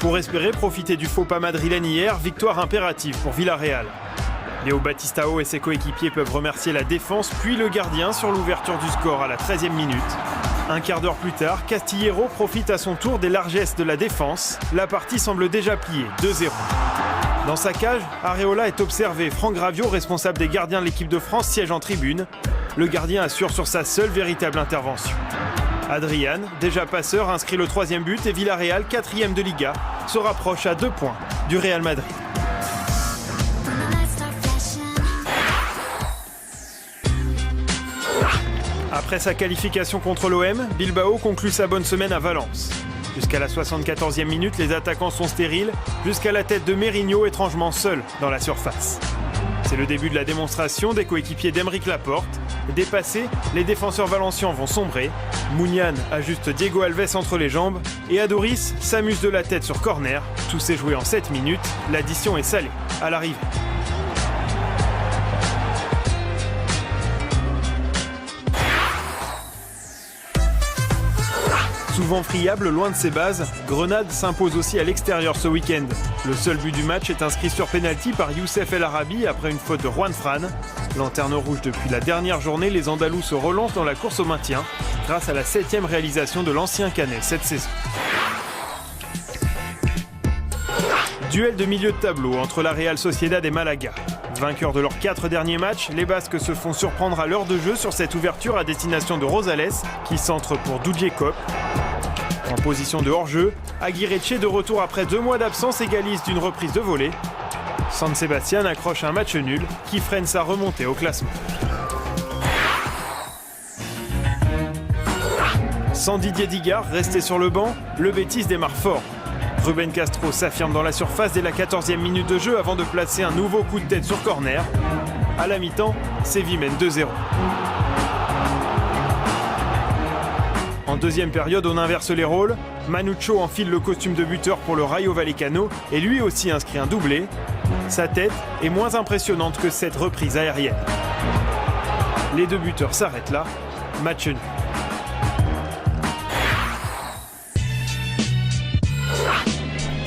Pour espérer profiter du faux pas madrilène hier, victoire impérative pour Villarreal. Léo Batistao et ses coéquipiers peuvent remercier la défense puis le gardien sur l'ouverture du score à la 13e minute. Un quart d'heure plus tard, Castillero profite à son tour des largesses de la défense. La partie semble déjà pliée, 2-0. Dans sa cage, Areola est observé. Franck Gravio, responsable des gardiens de l'équipe de France, siège en tribune. Le gardien assure sur sa seule véritable intervention. Adrian, déjà passeur, inscrit le 3e but et Villarreal, 4e de Liga, se rapproche à 2 points du Real Madrid. Après sa qualification contre l'OM, Bilbao conclut sa bonne semaine à Valence. Jusqu'à la 74e minute, les attaquants sont stériles, jusqu'à la tête de Merinho, étrangement seul dans la surface. C'est le début de la démonstration des coéquipiers d'Aymeric Laporte. Dépassés, les défenseurs valencians vont sombrer. Mounian ajuste Diego Alves entre les jambes et Adoris s'amuse de la tête sur corner. Tout s'est joué en 7 minutes, l'addition est salée à l'arrivée. Souvent friable loin de ses bases, Grenade s'impose aussi à l'extérieur ce week-end. Le seul but du match est inscrit sur pénalty par Youssef El Arabi après une faute de Juan Fran. Lanterne rouge depuis la dernière journée, les Andalous se relancent dans la course au maintien grâce à la 7e réalisation de l'ancien Canet cette saison. Duel de milieu de tableau entre la Real Sociedad et Malaga. Vainqueurs de leurs 4 derniers matchs, les Basques se font surprendre à l'heure de jeu sur cette ouverture à destination de Rosales qui centre pour Doudje Kopp. En position de hors-jeu, Aguirreche, de retour après 2 mois d'absence, égalise d'une reprise de volée. San Sebastián accroche un match nul qui freine sa remontée au classement. Sans Didier Digard, resté sur le banc, le Betis démarre fort. Rubén Castro s'affirme dans la surface dès la 14e minute de jeu avant de placer un nouveau coup de tête sur corner. À la mi-temps, Séville mène 2-0. En deuxième période, on inverse les rôles. Manucho enfile le costume de buteur pour le Rayo Vallecano et lui aussi inscrit un doublé. Sa tête est moins impressionnante que cette reprise aérienne. Les 2 buteurs s'arrêtent là. Match nul.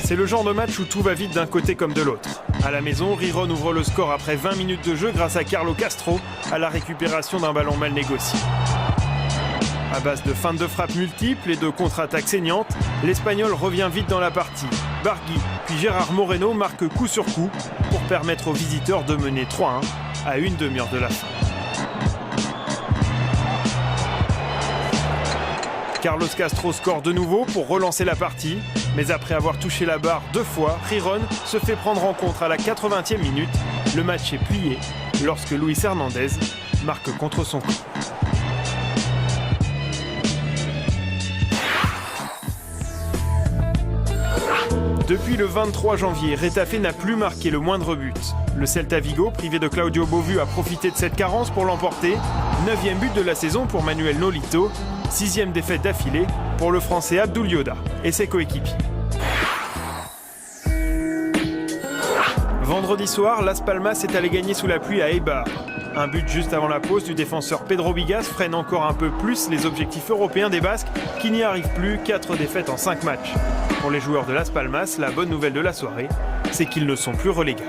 C'est le genre de match où tout va vite d'un côté comme de l'autre. À la maison, Riron ouvre le score après 20 minutes de jeu grâce à Carlo Castro à la récupération d'un ballon mal négocié. À base de feintes de frappe multiples et de contre-attaques saignantes, l'Espagnol revient vite dans la partie. Bargui puis Gérard Moreno marquent coup sur coup pour permettre aux visiteurs de mener 3-1 à une demi-heure de la fin. Carlos Castro score de nouveau pour relancer la partie, mais après avoir touché la barre 2 fois, Riron se fait prendre en contre à la 80e minute. Le match est plié lorsque Luis Hernandez marque contre son camp. Depuis le 23 janvier, Retafe n'a plus marqué le moindre but. Le Celta Vigo, privé de Claudio Bovu, a profité de cette carence pour l'emporter. 9e but de la saison pour Manuel Nolito. 6e défaite d'affilée pour le Français Abdoul Yoda et ses coéquipiers. Vendredi soir, Las Palmas est allé gagner sous la pluie à Eibar. Un but juste avant la pause du défenseur Pedro Bigas freine encore un peu plus les objectifs européens des Basques qui n'y arrivent plus. 4 défaites en 5 matchs. Pour les joueurs de Las Palmas, la bonne nouvelle de la soirée, c'est qu'ils ne sont plus relégables.